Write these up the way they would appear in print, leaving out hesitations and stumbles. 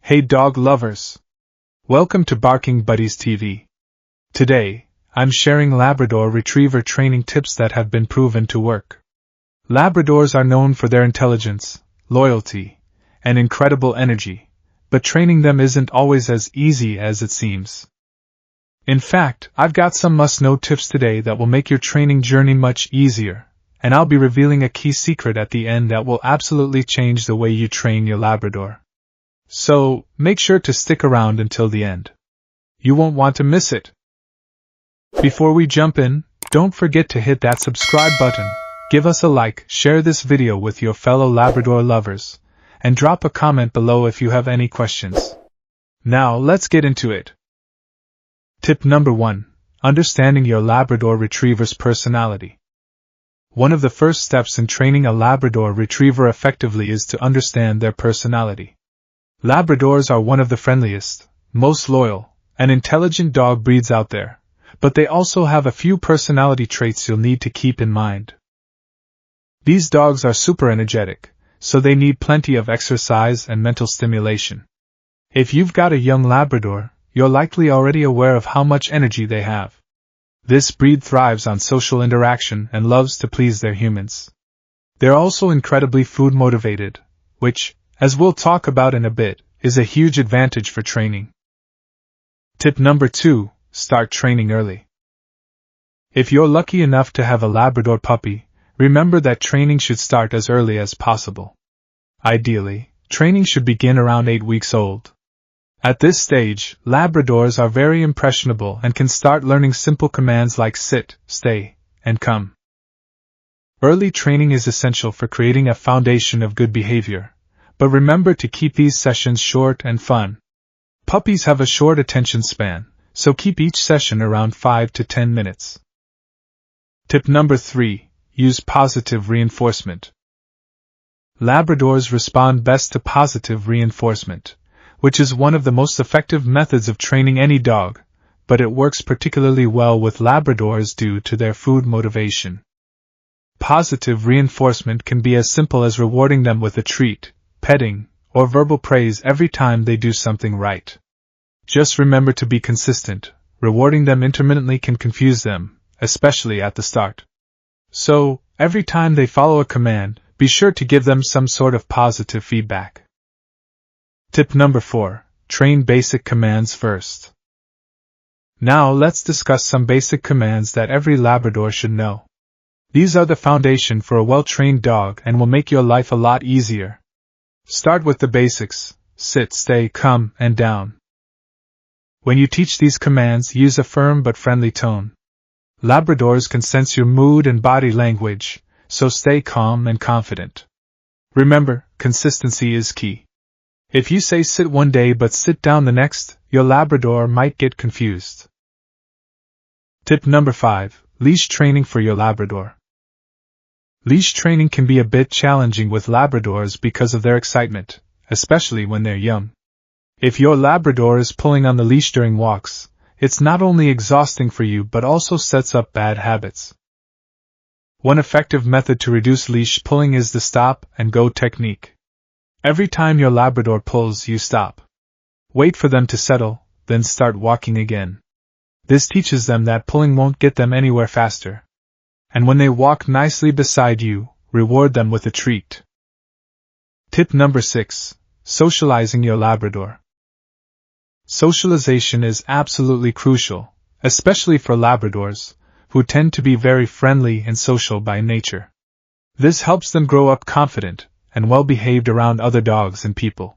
Hey dog lovers! Welcome to Barking Buddies TV. Today, I'm sharing Labrador Retriever training tips that have been proven to work. Labradors are known for their intelligence, loyalty, and incredible energy, but training them isn't always as easy as it seems. In fact, I've got some must-know tips today that will make your training journey much easier, and I'll be revealing a key secret at the end that will absolutely change the way you train your Labrador. So, make sure to stick around until the end. You won't want to miss it. Before we jump in, don't forget to hit that subscribe button, give us a like, share this video with your fellow Labrador lovers, and drop a comment below if you have any questions. Now, let's get into it. Tip number 1. Understanding your Labrador Retriever's personality. One of the first steps in training a Labrador Retriever effectively is to understand their personality. Labradors are one of the friendliest, most loyal, and intelligent dog breeds out there, but they also have a few personality traits you'll need to keep in mind. These dogs are super energetic, so they need plenty of exercise and mental stimulation. If you've got a young Labrador, you're likely already aware of how much energy they have. This breed thrives on social interaction and loves to please their humans. They're also incredibly food motivated, which, as we'll talk about in a bit, is a huge advantage for training. Tip number 2. Start training early. If you're lucky enough to have a Labrador puppy, remember that training should start as early as possible. Ideally, training should begin around 8 weeks old. At this stage, Labradors are very impressionable and can start learning simple commands like sit, stay, and come. Early training is essential for creating a foundation of good behavior. But remember to keep these sessions short and fun. Puppies have a short attention span, so keep each session around 5 to 10 minutes. Tip number 3. Use positive reinforcement. Labradors respond best to positive reinforcement, which is one of the most effective methods of training any dog, but it works particularly well with Labradors due to their food motivation. Positive reinforcement can be as simple as rewarding them with a treat, petting, or verbal praise every time they do something right. Just remember to be consistent. Rewarding them intermittently can confuse them, especially at the start. So, every time they follow a command, be sure to give them some sort of positive feedback. Tip number 4. Train basic commands first. Now let's discuss some basic commands that every Labrador should know. These are the foundation for a well-trained dog and will make your life a lot easier. Start with the basics: sit, stay, come, and down. When you teach these commands, use a firm but friendly tone. Labradors can sense your mood and body language, so stay calm and confident. Remember, consistency is key. If you say sit one day but sit down the next, your Labrador might get confused. Tip number 5. Leash training for your Labrador. Leash training can be a bit challenging with Labradors because of their excitement, especially when they're young. If your Labrador is pulling on the leash during walks, it's not only exhausting for you but also sets up bad habits. One effective method to reduce leash pulling is the stop and go technique. Every time your Labrador pulls, you stop. Wait for them to settle, then start walking again. This teaches them that pulling won't get them anywhere faster. And when they walk nicely beside you, reward them with a treat. Tip number 6. Socializing your Labrador. Socialization is absolutely crucial, especially for Labradors, who tend to be very friendly and social by nature. This helps them grow up confident and well-behaved around other dogs and people.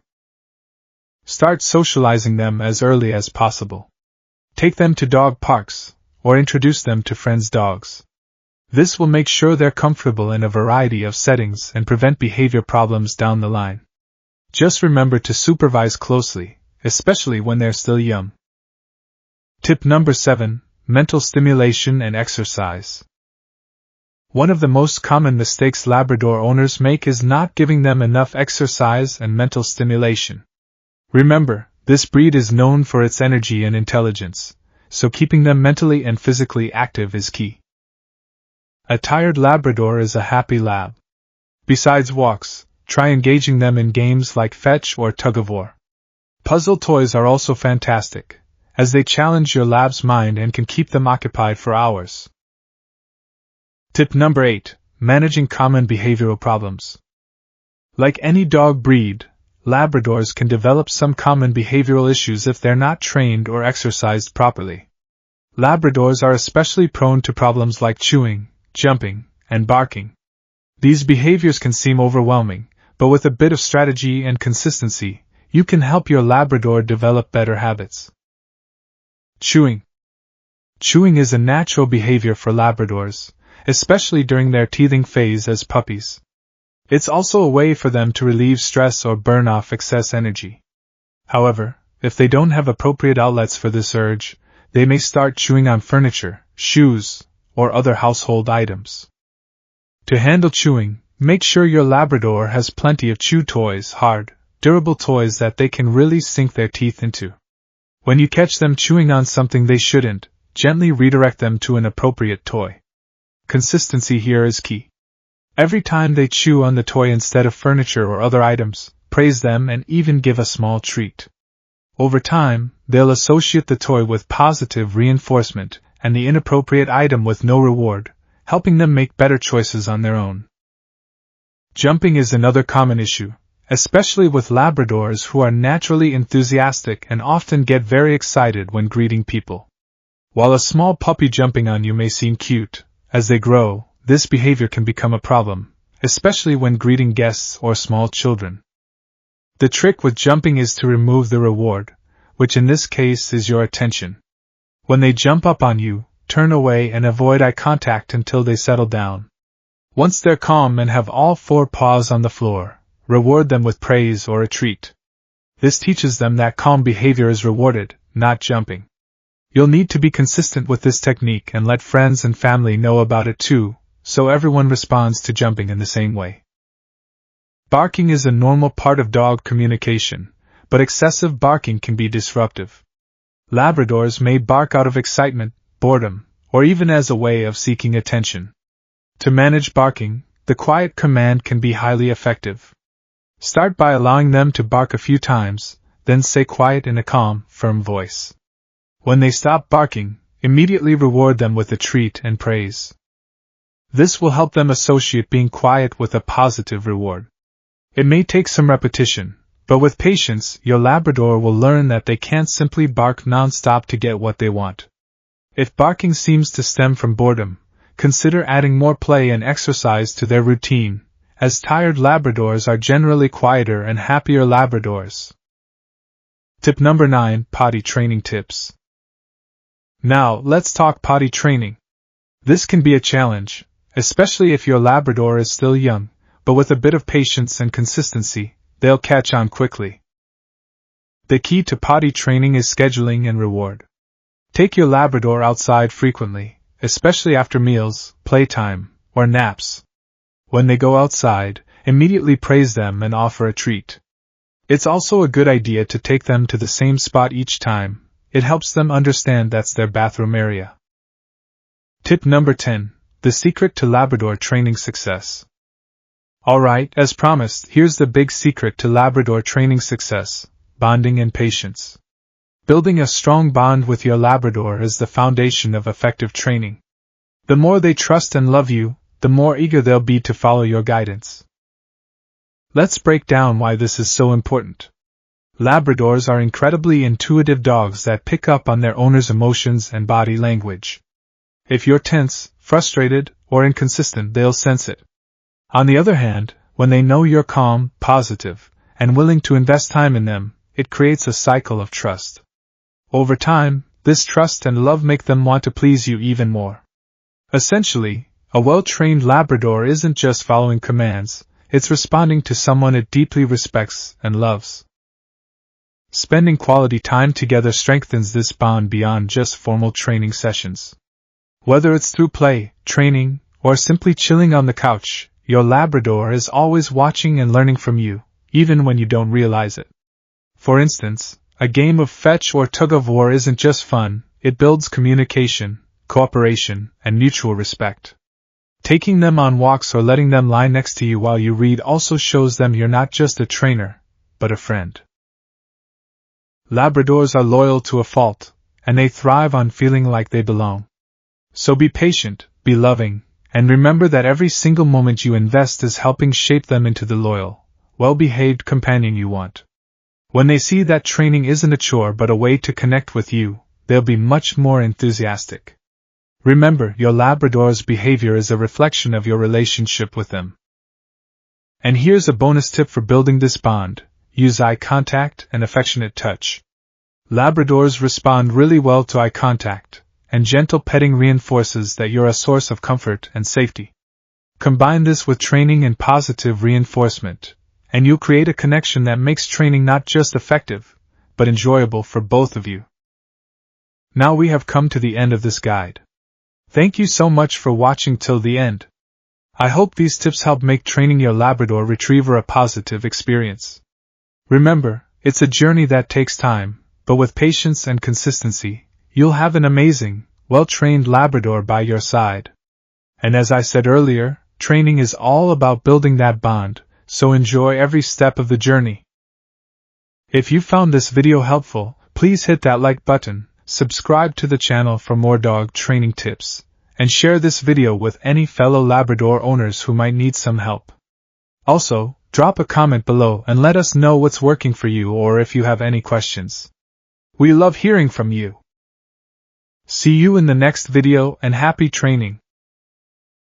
Start socializing them as early as possible. Take them to dog parks, or introduce them to friends' dogs. This will make sure they're comfortable in a variety of settings and prevent behavior problems down the line. Just remember to supervise closely, especially when they're still young. Tip number 7. Mental stimulation and exercise. One of the most common mistakes Labrador owners make is not giving them enough exercise and mental stimulation. Remember, this breed is known for its energy and intelligence, so keeping them mentally and physically active is key. A tired Labrador is a happy lab. Besides walks, try engaging them in games like fetch or tug-of-war. Puzzle toys are also fantastic, as they challenge your lab's mind and can keep them occupied for hours. Tip number 8. Managing common behavioral problems. Like any dog breed, Labradors can develop some common behavioral issues if they're not trained or exercised properly. Labradors are especially prone to problems like chewing, jumping, and barking. These behaviors can seem overwhelming, but with a bit of strategy and consistency, you can help your Labrador develop better habits. Chewing. Chewing is a natural behavior for Labradors, especially during their teething phase as puppies. It's also a way for them to relieve stress or burn off excess energy. However, if they don't have appropriate outlets for this urge, they may start chewing on furniture, shoes, or other household items. To handle chewing, make sure your Labrador has plenty of chew toys, hard, durable toys that they can really sink their teeth into. When you catch them chewing on something they shouldn't, gently redirect them to an appropriate toy. Consistency here is key. Every time they chew on the toy instead of furniture or other items, praise them and even give a small treat. Over time, they'll associate the toy with positive reinforcement and the inappropriate item with no reward, helping them make better choices on their own. Jumping is another common issue, especially with Labradors who are naturally enthusiastic and often get very excited when greeting people. While a small puppy jumping on you may seem cute, as they grow, this behavior can become a problem, especially when greeting guests or small children. The trick with jumping is to remove the reward, which in this case is your attention. When they jump up on you, turn away and avoid eye contact until they settle down. Once they're calm and have all 4 paws on the floor, reward them with praise or a treat. This teaches them that calm behavior is rewarded, not jumping. You'll need to be consistent with this technique and let friends and family know about it too, so everyone responds to jumping in the same way. Barking is a normal part of dog communication, but excessive barking can be disruptive. Labradors may bark out of excitement, boredom, or even as a way of seeking attention. To manage barking, the quiet command can be highly effective. Start by allowing them to bark a few times, then say quiet in a calm, firm voice. When they stop barking, immediately reward them with a treat and praise. This will help them associate being quiet with a positive reward. It may take some repetition, but with patience, your Labrador will learn that they can't simply bark non-stop to get what they want. If barking seems to stem from boredom, consider adding more play and exercise to their routine, as tired Labradors are generally quieter and happier Labradors. Tip number 9. Potty training tips. Now, let's talk potty training. This can be a challenge, especially if your Labrador is still young, but with a bit of patience and consistency, they'll catch on quickly. The key to potty training is scheduling and reward. Take your Labrador outside frequently, especially after meals, playtime, or naps. When they go outside, immediately praise them and offer a treat. It's also a good idea to take them to the same spot each time. It helps them understand that's their bathroom area. Tip number 10. The secret to Labrador training success. Alright, as promised, here's the big secret to Labrador training success: bonding and patience. Building a strong bond with your Labrador is the foundation of effective training. The more they trust and love you, the more eager they'll be to follow your guidance. Let's break down why this is so important. Labradors are incredibly intuitive dogs that pick up on their owner's emotions and body language. If you're tense, frustrated, or inconsistent, they'll sense it. On the other hand, when they know you're calm, positive, and willing to invest time in them, it creates a cycle of trust. Over time, this trust and love make them want to please you even more. Essentially, a well-trained Labrador isn't just following commands, it's responding to someone it deeply respects and loves. Spending quality time together strengthens this bond beyond just formal training sessions. Whether it's through play, training, or simply chilling on the couch, your Labrador is always watching and learning from you, even when you don't realize it. For instance, a game of fetch or tug-of-war isn't just fun, it builds communication, cooperation, and mutual respect. Taking them on walks or letting them lie next to you while you read also shows them you're not just a trainer, but a friend. Labradors are loyal to a fault, and they thrive on feeling like they belong. So be patient, be loving, and remember that every single moment you invest is helping shape them into the loyal, well-behaved companion you want. When they see that training isn't a chore but a way to connect with you, they'll be much more enthusiastic. Remember, your Labrador's behavior is a reflection of your relationship with them. And here's a bonus tip for building this bond: use eye contact and affectionate touch. Labradors respond really well to eye contact, and gentle petting reinforces that you're a source of comfort and safety. Combine this with training and positive reinforcement, and you'll create a connection that makes training not just effective, but enjoyable for both of you. Now we have come to the end of this guide. Thank you so much for watching till the end. I hope these tips help make training your Labrador Retriever a positive experience. Remember, it's a journey that takes time, but with patience and consistency, you'll have an amazing, well-trained Labrador by your side. And as I said earlier, training is all about building that bond, so enjoy every step of the journey. If you found this video helpful, please hit that like button, subscribe to the channel for more dog training tips, and share this video with any fellow Labrador owners who might need some help. Also, drop a comment below and let us know what's working for you or if you have any questions. We love hearing from you. See you in the next video and happy training!